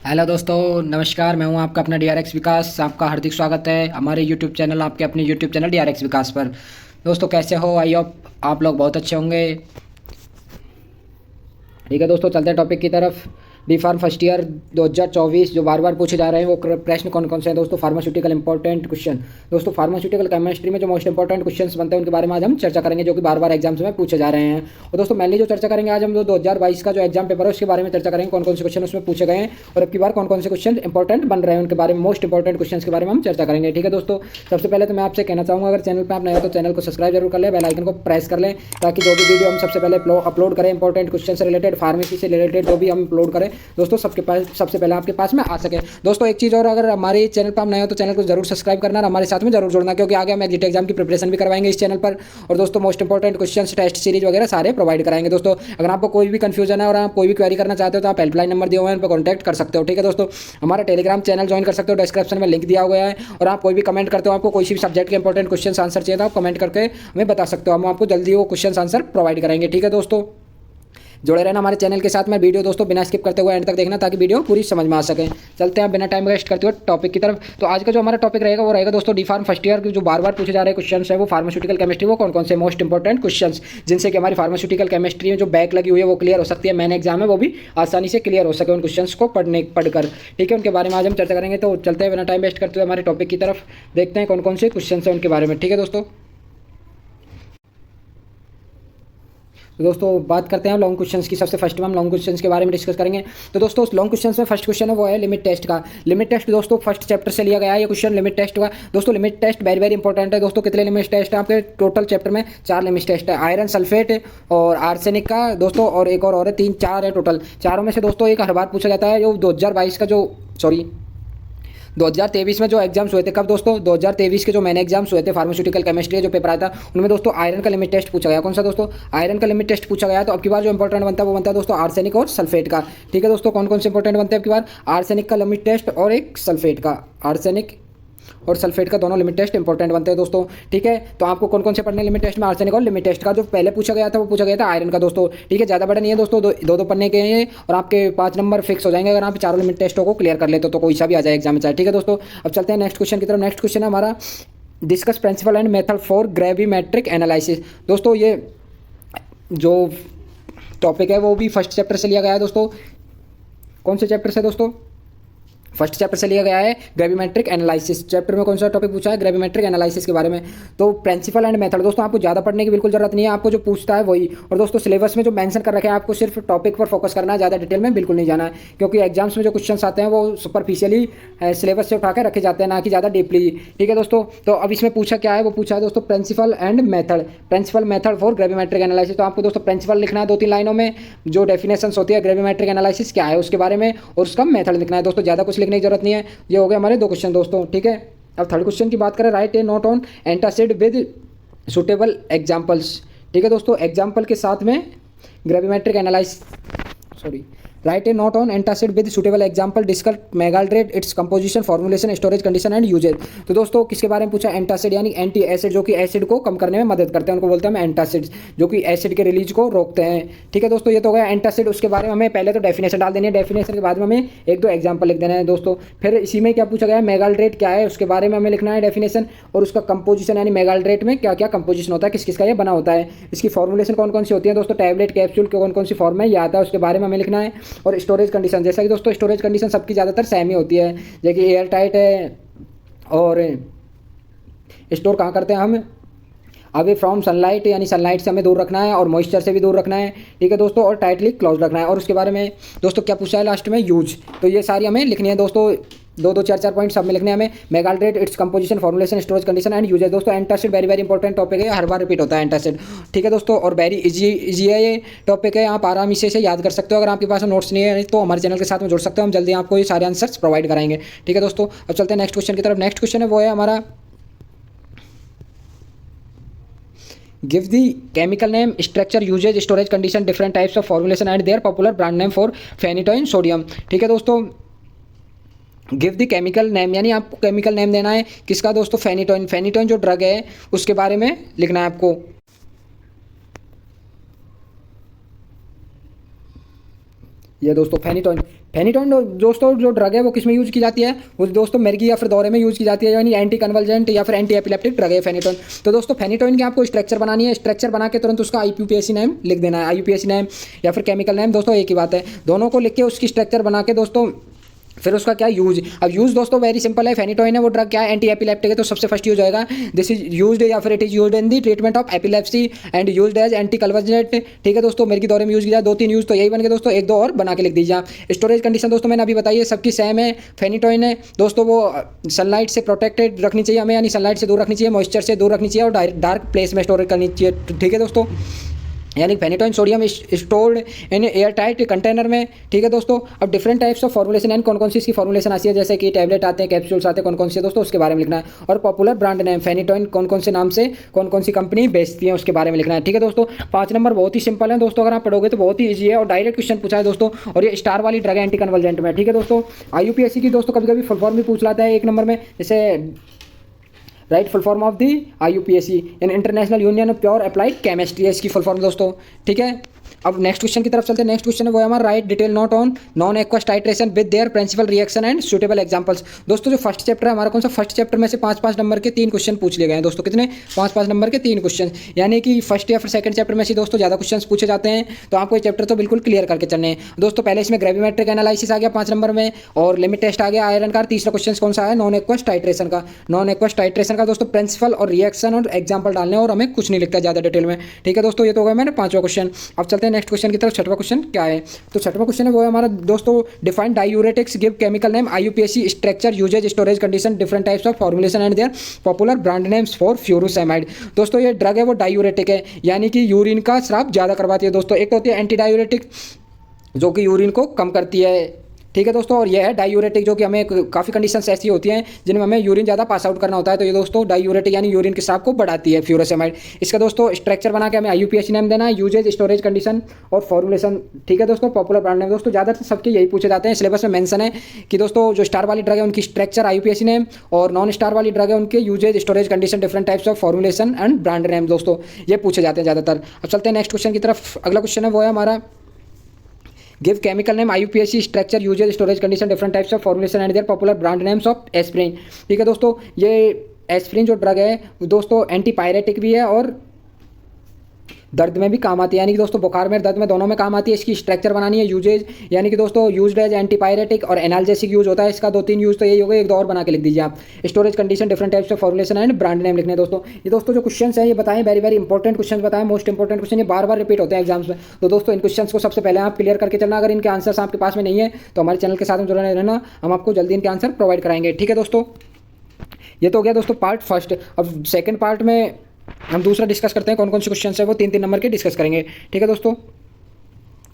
Hello दोस्तों, नमस्कार। मैं हूं आपका अपना डीआरएक्स विकास। आपका हार्दिक स्वागत है हमारे यूट्यूब चैनल, आपके अपने यूट्यूब चैनल डीआरएक्स विकास पर। दोस्तों, कैसे हो? आई होप आप लोग बहुत अच्छे होंगे। ठीक है दोस्तों, चलते हैं टॉपिक की तरफ। बी फार्म फर्स्ट ईयर 2024 जो बार बार पूछे जा रहे हैं वो प्रश्न कौन कौन से हैं दोस्तों? Pharmaceutical important question. दोस्तों, फार्मास्यूटिकल केमिस्ट्री में जो मोस्ट इंपॉर्टेंट क्वेश्चंस बनते हैं उनके बारे में आज हम चर्चा करेंगे, जो कि बार बार एग्जाम्स में पूछे जा रहे हैं। और दोस्तों, मेनली जो चर्चा करेंगे आज हम 2022 का जो एग्जाम पेपर है उसके बारे में चर्चा करेंगे, कौन कौन से क्वेश्चन उसमें पूछे गए हैं और अब की बार कौन कौन से क्वेश्चन इंपॉर्टेंट बन रहे हैं उनके बारे में, मोस्ट इंपॉर्टेंट क्वेश्चन के बारे में हम चर्चा करेंगे। ठीक है दोस्तों, सबसे पहले तो मैं आपसे कहना चाहूँगा, अगर चैनल पर आप नए हो तो चैनल को सब्सक्राइब जरूर कर लें, बेल आइकन को प्रेस कर लें, ताकि जो भी वीडियो हम सबसे पहले अपलोड करें इंपॉर्टेंट क्वेश्चन से रिलेटेड, फार्मेसी से रिलेटेड जो भी हम अपलोड करें दोस्तों सबसे पहले आपके पास में आ सके। दोस्तों, एक चीज़ और, अगर हमारे चैनल पर आप नए हो तो चैनल को जरूर सब्सक्राइब करना और हमारे साथ में जरूर जुड़ना, क्योंकि आगे हम एग्जिट एग्जाम की प्रिपरेशन भी करवाएंगे इस चैनल पर। और दोस्तों, most important question, test series वगैरह सारे प्रोवाइड कराएंगे। दोस्तों, अगर आपको कोई भी कंफ्यूजन है और आप कोई भी क्वेरी करना चाहते हो तो आप हेल्पलाइन नंबर दिए हुए हैं, उन पर कॉन्टैक्ट कर सकते हो। ठीक है दोस्तों, हमारा टेलीग्राम चैनल ज्वाइन कर सकते हो, डिस्क्रिप्शन में लिंक दिया गया है। और आप कोई भी कमेंट करते हो, आपको कोई भी सब्जेक्ट के इंपॉर्टेंट क्वेश्चन आंसर चाहिए तो आप कमेंट करके हमें बता सकते हो, हम आपको जल्दी वो क्वेश्चन आंसर प्रोवाइड करेंगे। ठीक है दोस्तों, जुड़े रहना हमारे चैनल के साथ में। वीडियो दोस्तों बिना स्किप करते हुए एंड तक देखना, ताकि वीडियो पूरी समझ में आ सके। चलते हैं बिना टाइम वेस्ट करते हुए टॉपिक की तरफ। तो आज का जो हमारा टॉपिक रहेगा वो रहेगा दोस्तों डी फार्म फर्स्ट ईयर के जो बार बार पूछे जा रहे क्वेश्चन है वो फार्मास्यूटिकल केमिस्ट्री, वो कौन कौन से मोस्ट इंपॉर्टेंट क्वेश्चन जिनसे कि हमारी फार्मास्यूटिकल केमिस्ट्री में जो बैक लगी हुई है वो क्लियर हो सकती है, मेन एग्जाम है वो भी आसानी से क्लियर हो सके उन क्वेश्चन को पढ़कर। ठीक है, उनके बारे में आज हम चर्चा करेंगे। तो चलते हैं बिना टाइम वेस्ट करते हुए हमारे टॉपिक की तरफ, देखते हैं कौन कौन से क्वेश्चन है उनके बारे में। ठीक है दोस्तों, तो दोस्तों बात करते हैं लॉन्ग क्वेश्चंस की। सबसे फर्स्ट में हम लॉन्ग क्वेश्चंस के बारे में डिस्कस करेंगे। तो दोस्तों, उस लॉन्ग क्वेश्चंस में फर्स्ट क्वेश्चन है वो है लिमिट टेस्ट का। लिमिट टेस्ट दोस्तों फर्स्ट चैप्टर से लिया गया है ये क्वेश्चन, लिमिट टेस्ट का। दोस्तों, limit test very very important है। दोस्तों, कितने लिमिट टेस्ट है आपके टोटल चैप्टर में? 4 लिमिट टेस्ट है। आयरन सल्फेट और आर्सेनिक का दोस्तों, और एक और है, 3-4 है टोटल। चारों में से दोस्तों एक हर बार पूछा जाता है, जो 2022 का जो 2023 में जो एग्जाम्स हुए थे। कब दोस्तों? 2023 के जो मैंने एग्जाम्स हुए थे फार्मास्यूटिकल केमिस्ट्री जो पेपर आया था, उनमें दोस्तों आयरन का लिमिट टेस्ट पूछा गया। कौन सा दोस्तों? आयरन का लिमिट टेस्ट पूछा गया। तो अब की बार जो इंपॉर्टेंट बनता है वो बनता है दोस्तों आर्सेनिक और सल्फेट का। ठीक है दोस्तों, कौन कौन से इंपॉर्टेंट बनते हैं अब की बार? आर्सेनिक का लिमिट टेस्ट और एक सल्फेट का। आर्सेनिक और सल्फेट का दोनों लिमिट टेस्ट इंपॉर्टेंट बनते हैं दोस्तों। ठीक है, तो आपको कौन कौन से पढ़ने लिमिट टेस्ट में? आर्सेनिक और लिमिट टेस्ट का जो पहले पूछा गया था वो पूछा गया था आयरन का दोस्तों। ठीक है, ज़्यादा बड़ा नहीं है दोस्तों, दो पढ़ने के हैं और आपके 5 नंबर फिक्स हो जाएंगे अगर आप चारों लिमिट टेस्टों को क्लियर कर लेते हो, तो कोई सा भी आ जाए एग्जाम में चाहे। ठीक है दोस्तों, अब चलते हैं नेक्स्ट क्वेश्चन की तरफ। नेक्स्ट क्वेश्चन है हमारा, discuss principle and method for gravimetric analysis. दोस्तों, ये जो टॉपिक है वो भी फर्स्ट चैप्टर से लिया गया है दोस्तों। कौन से चैप्टर से दोस्तों? फर्स्ट चैप्टर से लिया गया है ग्रेविमेट्रिक एनालिसिस। चैप्टर में कौन सा टॉपिक पूछा है? ग्रेविमेट्रिक एनालिसिस के बारे में। तो प्रिंसिपल एंड मेथड दोस्तों आपको ज़्यादा पढ़ने की बिल्कुल जरूरत नहीं है, आपको जो पूछता है वही। और दोस्तों, सिलेबस में जो मेंशन कर रखे हैं आपको सिर्फ टॉपिक पर फोकस करना है, ज़्यादा डिटेल में बिल्कुल नहीं जाना है, क्योंकि एग्जाम्स में जो क्वेश्चन आते हैं वो सुपरफिशियली सिलेबस से उठा कर रखे जाते हैं, ना कि ज़्यादा डीपली। ठीक है दोस्तों, तो अब इसमें पूछा क्या है? वो पूछा है दोस्तों principle and method, principle method for gravimetric analysis. तो आपको दोस्तों प्रिंसिपल लिखना है 2-3 लाइनों में, जो डेफिनेशन होती है ग्रेविमेट्रिक एनालिसिस क्या है उसके बारे में, और उसका मेथड लिखना है दोस्तों। ज़्यादा कुछ लिखने की जरूरत नहीं है। ये हो गए हमारे 2 क्वेश्चन दोस्तों। ठीक है, अब थर्ड क्वेश्चन की बात करें, write a note on antacid with suitable examples. ठीक है दोस्तों, एग्जांपल के साथ में gravimetric write a note on antacid with suitable example, discuss magaldrate, it's composition, formulation, storage condition and uses. तो दोस्तों, किसके बारे में पूछा? एंटासिड यानी एंटी एसिड, जो कि एसिड को कम करने में मदद करते हैं, उनको बोलते हैं हम एंटासिड, जो कि एसिड के रिलीज को रोकते हैं। ठीक है दोस्तों, ये तो हो गया एंटासिड। उसके बारे में हमें पहले तो डेफिनेशन डाल देनी है, डेफिनेशन के बाद में हमें 1-2 एग्जाम्पल लिख देना है दोस्तों। फिर इसी में क्या पूछा गया है? मेगाल्ड्रेट क्या है उसके बारे में हमें लिखना है डेफिनेशन, और उसका कंपोजिशन यानी मेगाल्ड्रेट में क्या क्या कंपोजिशन होता है, किस किस का ये बना होता है, इसकी फॉर्मुलेशन कौन कौन सी होती है दोस्तों, टैबलेट कैप्सूल कौन कौन सी फॉर्म में ये आता है उसके बारे में हमें लिखना है। और स्टोरेज कंडीशन, जैसा कि दोस्तों स्टोरेज कंडीशन सबकी ज़्यादातर सेम ही होती है, जैसे एयर टाइट है, और स्टोर कहाँ करते हैं हम? अवे फ्रॉम सनलाइट, यानी सनलाइट से हमें दूर रखना है, और मॉइस्चर से भी दूर रखना है। ठीक है दोस्तों, और टाइटली क्लोज रखना है। और उसके बारे में दोस्तों क्या पूछा है लास्ट में? यूज। तो ये सारी हमें लिखनी है दोस्तों, 2-2, 4-4 पॉइंट सब में लिखने हैं हमें। Magaldrate, it's composition, formulation, storage condition and uses. दोस्तों, antacid very very important topic है, हर बार रिपीट होता है एंटासिड। ठीक है दोस्तों, और वेरी इजी है ये टॉपिक है, आप आराम से याद कर सकते हो। अगर आपके पास नोट्स नहीं है तो हमारे चैनल के साथ में जुड़ सकते हो, हम जल्दी आपको ये सारे आंसर्स प्रोवाइड कराएंगे। ठीक है दोस्तों, अब चलते हैं नेक्स्ट क्वेश्चन की तरफ। नेक्स्ट क्वेश्चन है वो है हमारा, give the chemical name, structure, uses, storage condition, different types of formulation and their popular brand name for phenytoin sodium. ठीक है दोस्तों, गिव द केमिकल नेम यानी आपको केमिकल नेम देना है किसका दोस्तों? फेनिटोइन। फेनिटोइन जो ड्रग है उसके बारे में लिखना है आपको। ये दोस्तों फेनिटोइन, फेनिटोइन दोस्तों जो ड्रग है वो किस में यूज़ की जाती है, वो दोस्तों मिर्गी या फिर दौरे में यूज़ की जाती है, यानी एंटी कन्वल्जेंट या फिर एंटी एपिलेप्टिक ड्रग है फेनिटोइन। तो दोस्तों फेनिटोइन की आपको स्ट्रक्चर बनानी है, स्ट्रक्चर बना के तुरंत उसका IUPAC नेम लिख देना है। IUPAC नेम या फिर केमिकल नेम दोस्तों एक ही बात है, दोनों को लिख के उसकी स्ट्रक्चर बना के दोस्तों फिर उसका क्या यूज। अब यूज दोस्तों वेरी सिंपल है, फेनिटोइन है वो ड्रग क्या है, एंटी एपिलेप्टिक है, तो सबसे फर्स्ट यूज होएगा दिस इज यूज्ड या फिर it is used in the treatment of epilepsy and used as anti convergent. ठीक है दोस्तों, मिर्गी दौरे में यूज किया, 2-3 यूज तो यही बन गए दोस्तों, एक दो और बना के लिख दीजिए आप। स्टोरेज कंडीशन दोस्तों मैंने अभी बताई है, सबकी सेम है। फेनिटोइन है दोस्तों वो सनलाइट से प्रोटेक्टेड रखनी चाहिए हमें, यानी सनलाइट से दूर रखनी चाहिए, मॉइस्चर से दूर रखनी चाहिए और डार्क प्लेस में स्टोरेज करनी चाहिए। ठीक है दोस्तों, यानी phenytoin sodium stored in air tight container में। ठीक है दोस्तों, अब different types of formulation and कौन कौन सी इसकी फॉर्मुलेशन आती है, जैसे कि टैबलेट आते हैं, कैप्सूल्स आते हैं, कौन कौन से दोस्तों उसके बारे में लिखना है। और पॉपुलर ब्रांड नेम फेनिटोइन कौन कौन से नाम से कौन कौन सी कंपनी बेचती है उसके बारे में लिखना है। ठीक है दोस्तों, 5 नंबर बहुत ही सिंपल है दोस्तों, अगर आप पढ़ोगे तो बहुत ही ईजी है और डायरेक्ट क्वेश्चन पूछा है दोस्तों, और ये स्टार वाली ड्रग है एंटी कन्वर्जेंट में। ठीक है दोस्तों, IUPAC की दोस्तों कभी कभी फुल फॉर्म भी पूछ लाता है 1 नंबर में, जैसे right full form of the IUPAC यानी international union of pure applied chemistry है इसकी फुल फॉर्म दोस्तों। ठीक है, अब नेक्स्ट क्वेश्चन की तरफ चलते हैं। नेक्स्ट क्वेश्चन है वो हमारा write detail note on non aqueous titration with their principle reaction and suitable examples. दोस्तों जो फर्स्ट चैप्टर है हमारा कौन सा, फर्स्ट चैप्टर में से 5-5 नंबर के 3 क्वेश्चन पूछ लिए गए हैं दोस्तों, कितने 5-5 नंबर के 3 क्वेश्चन, यानी कि फर्स्ट या फिर सेकंड चैप्टर में से दोस्तों ज़्यादा क्वेश्चन पूछे जाते हैं, तो आपको ये चैप्टर तो बिल्कुल क्लियर करके चलने हैं दोस्तों। पहले इसमें ग्रेविमेट्रिक एनालिसिस आ गया 5 नंबर में, और लिमिट टेस्ट आ गया आयरन का। तीसरा क्वेश्चन कौन सा है, नॉन एक्वस टाइट्रेशन का। नॉन एक्वस टाइट्रेशन का दोस्तों प्रिंसिपल और रिएक्शन और एग्जाम्पल डालने, और हमें कुछ नहीं लिखता ज़्यादा डिटेल में। ठीक है दोस्तों, ये तो हो गया मैंने 5वां क्वेश्चन। अब चलते हैं नेक्स्ट क्वेश्चन की तरफ। छठवां क्वेश्चन क्या है, तो छठवां क्वेश्चन है वो है हमारा दोस्तों define diuretics, give chemical name, IUPAC structure, uses, storage condition, different types of formulation and their popular brand names for furosemide. दोस्तों ये ड्रग है वो डायूरेटिक है, यानी कि यूरिन का स्राव ज़्यादा करवाती है दोस्तों। एक तो होती है एंटी डायूरेटिक जो कि यूरिन को कम करती है। ठीक है दोस्तों, और यह है डायूरेटिक जो कि हमें काफ़ी कंडीशंस ऐसी होती हैं जिनमें हमें यूरिन ज़्यादा पास आउट करना होता है, तो ये दोस्तों डायूरेटिक यानी यूरिन के स्राव को बढ़ाती है फ्यूरोसेमाइड। इसका दोस्तों स्ट्रक्चर बना के हमें IUPAC नेम देना है, यूजेज, स्टोरेज कंडीशन और फॉर्मुलेशन। ठीक है दोस्तों, पॉपुलर ब्रांड नेम दोस्तों ज़्यादातर सबके यही पूछे जाते हैं, सिलेबस में मेंशन है कि दोस्तों जो स्टार वाली ड्रग है उनकी स्ट्रक्चर IUPAC नेम, और नॉन स्टार वाली ड्रग है उनके uses, storage condition, different types of formulation and brand name दोस्तों ये पूछे जाते हैं ज़्यादातर। अब चलते हैं नेक्स्ट क्वेश्चन की तरफ। अगला क्वेश्चन है वो है हमारा give chemical name, IUPAC structure, uses, storage condition, different types of formulation and their popular brand names of aspirin. ठीक है दोस्तों, ये एस्प्रिन जो ड्रग है दोस्तों एंटीपायरेटिक भी है और दर्द में भी काम आती है, यानी कि दोस्तों बुखार में दर्द में दोनों में काम आती है। इसकी स्ट्रक्चर बनानी है, यूजेज यानी कि दोस्तों यूज्ड एज एंटीपायरेटिक और एनाल्जेसिक यूज होता है इसका, 2-3 यूज तो यही हो गए, एक दो और बना के लिख दीजिए आप। Storage condition, different types of formulation and brand name लिखने हैं दोस्तों। ये दोस्तों जो क्वेश्चन है ये बताएं, वेरी वेरी इंपॉर्टेंट क्वेश्चन बताएं, मोस्ट इंपॉर्टेंट क्वेश्चन, ये बार बार रिपीट होते हैं एग्जाम्स में, तो दोस्तों इन क्वेश्चन को सबसे पहले आप क्लियर करके चलना। अगर इनके आंसर्स आपके पास में नहीं है तो हमारे चैनल के साथ में जुड़े रहना, हम आपको जल्दी इनके आंसर प्रोवाइड कराएंगे। ठीक है दोस्तों, ये तो हो गया दोस्तों पार्ट फर्स्ट। अब सेकंड पार्ट में हम दूसरा डिस्कस करते हैं, कौन कौन से क्वेश्चन है वो 3-3 नंबर के डिस्कस करेंगे। ठीक है दोस्तों,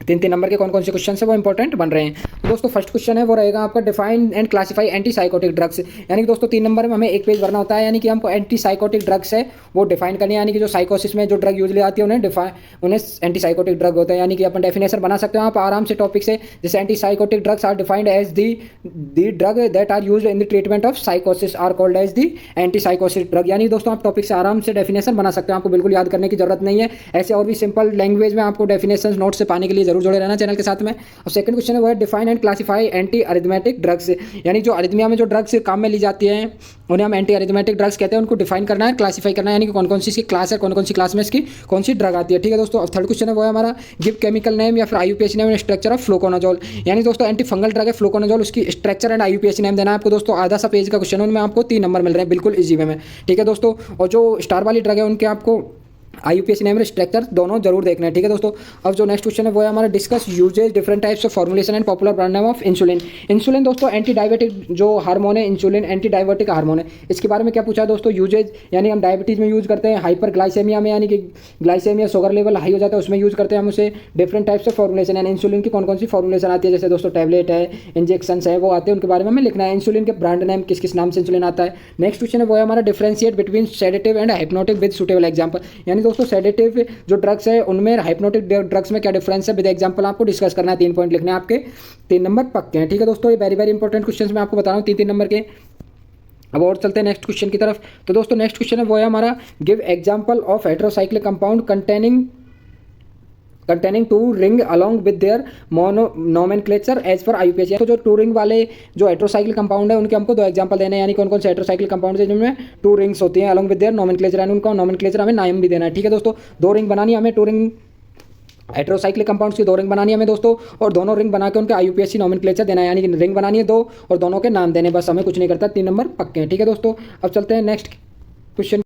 3-3 नंबर के कौन कौन से क्वेश्चन है वो इंपॉर्टेंट बन रहे हैं। तो दोस्तों फर्स्ट क्वेश्चन है वो रहेगा आपका define and classify anti psychotic drugs, यानी कि दोस्तों 3 नंबर में हमें एक पेज भरना होता है, यानी कि हमको एंटी साइकोटिक ड्रग्स है वो डिफाइन करनी है, यानी कि जो साइकोसिस में जो ड्रग यूजली आती है उन्हें एंटी साइकोटिक ड्रग होता है, यानी कि अपन डेफिनेशन बना सकते हो आप आराम से टॉपिक से, जैसे anti psychotic drugs are defined as the drug that are used in the treatment of साइकोसिस are called as the anti साइकोसिस drug. यानी दोस्तों आप टॉपिक से आराम से डेफिनेशन बना सकते हो, आपको बिल्कुल याद करने की जरूरत नहीं है, ऐसे और भी सिंपल लैंग्वेज में आपको डेफिनेशन नोट से पाने के लिए जरूर जुड़े रहना चैनल के साथ में। अब सेकंड क्वेश्चन है वो है define and classify anti arithmetic drugs, यानी जो अरिथमिया में जो ड्रग्स काम में ली जाती हैं उन्हें हम एंटी अरिथमेटिक ड्रग्स कहते हैं, उनको डिफाइन करना है, क्लासिफाई करना है, यानी कि कौन कौन सी इसकी क्लास है, कौन कौन सी क्लास में इसकी कौन सी ड्रग आती है। ठीक है दोस्तों, अब थर्ड क्वेश्चन है वो है हमारा गिव केमिकल नेम या फिर IUPAC name and structure of fluconazole, यानी दोस्तों एंटी फंगल ड्रग है फ्लोकोनाजोल, उसकी स्ट्रक्चर एंड IUPAC नेम देना है आपको दोस्तों। आधा सा पेज का क्वेश्चन है, उनमें आपको 3 नंबर मिल रहे हैं बिल्कुल इजी वे में। ठीक है दोस्तों, और जो स्टार वाली ड्रग है उनके आपको IUPAC नेम स्ट्रक्चर दोनों जरूर देखना है। ठीक है दोस्तों, अब जो नेक्स्ट क्वेश्चन है वो है हमारा discuss uses, different types of formulation and popular brand name of insulin. Insulin दोस्तों एंटी डायबिटिक जो हार्मोन है, इंसुलिन एंटी डायबिटिक हार्मोन है, इसके बारे में क्या पूछा है दोस्तों, यूजेज यानी हम डायबिटीज़ में यूज़ करते हैं, हाइपर ग्लाइसेमिया में यानी कि ग्लाइसेमिया शुगर लेवल हाई हो जाता है उसमें यूज़ करते हैं हम उसे। डिफरेंट टाइप्स ऑफ फॉर्मुलेशन यानी इंसुलिन की कौन कौन सी फॉर्मुलेशन आती है, जैसे दोस्तों टैबलेट है, इंजेक्शन है, वो आते हैं, उनके बारे में हमें लिखना है। इंसुलिन के ब्रांड नेम किस किस नाम से इंसुलिन आता है। नेक्स्ट क्वेश्चन है वो है हमारा differentiate between sedative and hypnotic with suitable example, यानी दोस्तों सेडेटिव जो ड्रग्स है उनमें हाइप्नोटिक ड्रग्स में क्या डिफरेंस है विद एग्जांपल आपको डिस्कस करना है। 3 पॉइंट लिखने हैं आपके, 3 नंबर पक्के हैं। ठीक है दोस्तों, ये वेरी वेरी इंपॉर्टेंट क्वेश्चन मैं आपको बता रहा हूँ 3-3 नंबर के। अब और चलते हैं नेक्स्ट क्वेश्चन की तरफ। तो दोस्तों नेक्स्ट क्वेश्चन है वो है हमारा give example of heterocyclic compound containing containing two ring along with their nomenclature as per IUPAC। तो जो टू रिंग वाले जो हेट्रोसाइक्लिक कंपाउंड है उनके हमको दो एग्जांपल देने हैं, यानी कौन कौन से हेट्रोसाइक्लिक कंपाउंड है जिनमें टू रिंग्स होती हैं along with their nomenclature, and उनका नोमेनक्लेचर हमें नाम भी देना है। ठीक है दोस्तों, दो रिंग बनानी है हमें, टू रिंग हेट्रोसाइक्लिक कंपाउंड्स की दो रिंग बनानी है हमें दोस्तों, और दोनों रिंग बना के उनके IUPAC नोमेनक्लेचर देना है, यानी कि रिंग बनानी है दो और दोनों के नाम देने, बस हमें कुछ नहीं करता, 3 नंबर पक्के हैं। ठीक है दोस्तों, अब चलते हैं नेक्स्ट क्वेश्चन।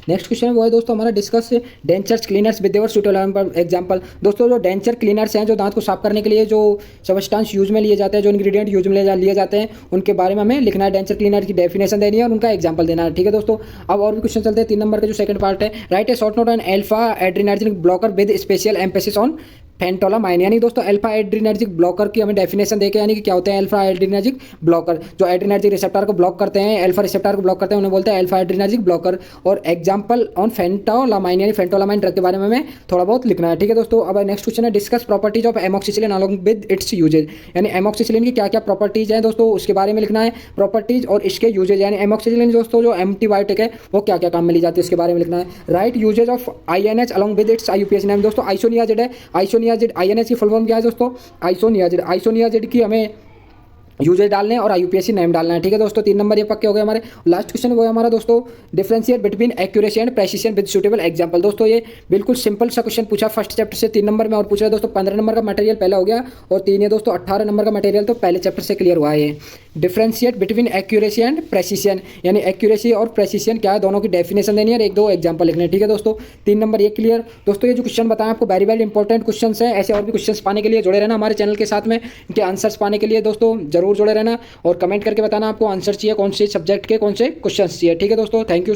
नेक्स्ट क्वेश्चन वो है दोस्तों हमारा discuss dentures cleaners with their suitable example. दोस्तों जो डेंचर क्लीनर्स हैं, जो दांत को साफ करने के लिए जो सब्सटेंस यूज में लिए जाते हैं, जो इंग्रेडिएंट यूज में लिए जाते हैं, उनके बारे में हमें लिखना है, डेंचर क्लीनर की डेफिनेशन देनी है और उनका एग्जांपल देना है। ठीक है दोस्तों, अब और भी क्वेश्चन चलते हैं। 3 नंबर का जो सेकंड पार्ट है, right A short note on alpha adrenergic blocker with special emphasis on phentolamine, यानी दोस्तों अल्फा एड्रीनर्जिक ब्लॉकर की हमें डेफिनेशन देके, यानी कि क्या होते हैं अल्फा एड्रीनर्जिक ब्लॉकर, जो एड्रीनर्जिक रिसेप्टर को ब्लॉक करते हैं, अल्फा रिसेप्टर को ब्लॉक करते हैं, उन्हें बोलते हैं अल्फा एड्रीनर्जिक ब्लॉकर, और एग्जांपल ऑन फेंटोलामाइन, यानी फेंटोलामाइन ड्रग के बारे में हमें थोड़ा बहुत लिखना है। ठीक है दोस्तों, अब नेक्स्ट क्वेश्चन है discuss properties of amoxicillin along with its uses, यानी एमोक्सिसिलिन की क्या क्या प्रॉपर्टीज हैं दोस्तों, उसके बारे में लिखना है, प्रॉपर्टीज और इसके यूजेज, यानी एमोक्सिसिलिन दोस्तों जो एंटीबायोटिक है वो क्या क्या काम में ली जाती है उसके बारे में लिखना है। Write uses of INH along with its IUPAC name, दोस्तों आइसोनियाजिड है, आइसोनियाजिड INH की फुल फॉर्म क्या है दोस्तों, आइसोनियाजिड, आइसोनियाजिड की हमें यूजेज डालने हैं और IUPAC नेम डालना है। ठीक है दोस्तों, 3 नंबर ये पक्के हो गए हमारे। लास्ट क्वेश्चन वो है हमारा दोस्तों differentiate between accuracy and precision with suitable example. दोस्तों ये बिल्कुल सिंपल सा क्वेश्चन पूछा फर्स्ट चैप्टर से 3 नंबर में, और पूछ रहा है दोस्तों 15 नंबर का मटेरियल पहले हो गया और 3 है दोस्तों 18 नंबर का मटेरियल तो पहले चैप्टर से क्लियर हुआ है। Differentiate between accuracy and precision, यानी एक्यूरेसी और प्रेसिशन क्या है, दोनों की डेफिनेशन देनी है और 1-2 एग्जांपल लिखने हैं। ठीक है दोस्तों, 3 नंबर ये क्लियर। दोस्तों ये जो क्वेश्चन बताया आपको वेरी वेरी इंपॉर्टेंट क्वेश्चन है, ऐसे और भी क्वेश्चन पाने के लिए जुड़े रहना हमारे चैनल के साथ में, इनके आंसर्स पाने के लिए दोस्तों जरूर जुड़े रहना और कमेंट करके बताना आपको आंसर चाहिए कौन से सब्जेक्ट के, कौन से क्वेश्चन चाहिए। ठीक है दोस्तों, थैंक यू।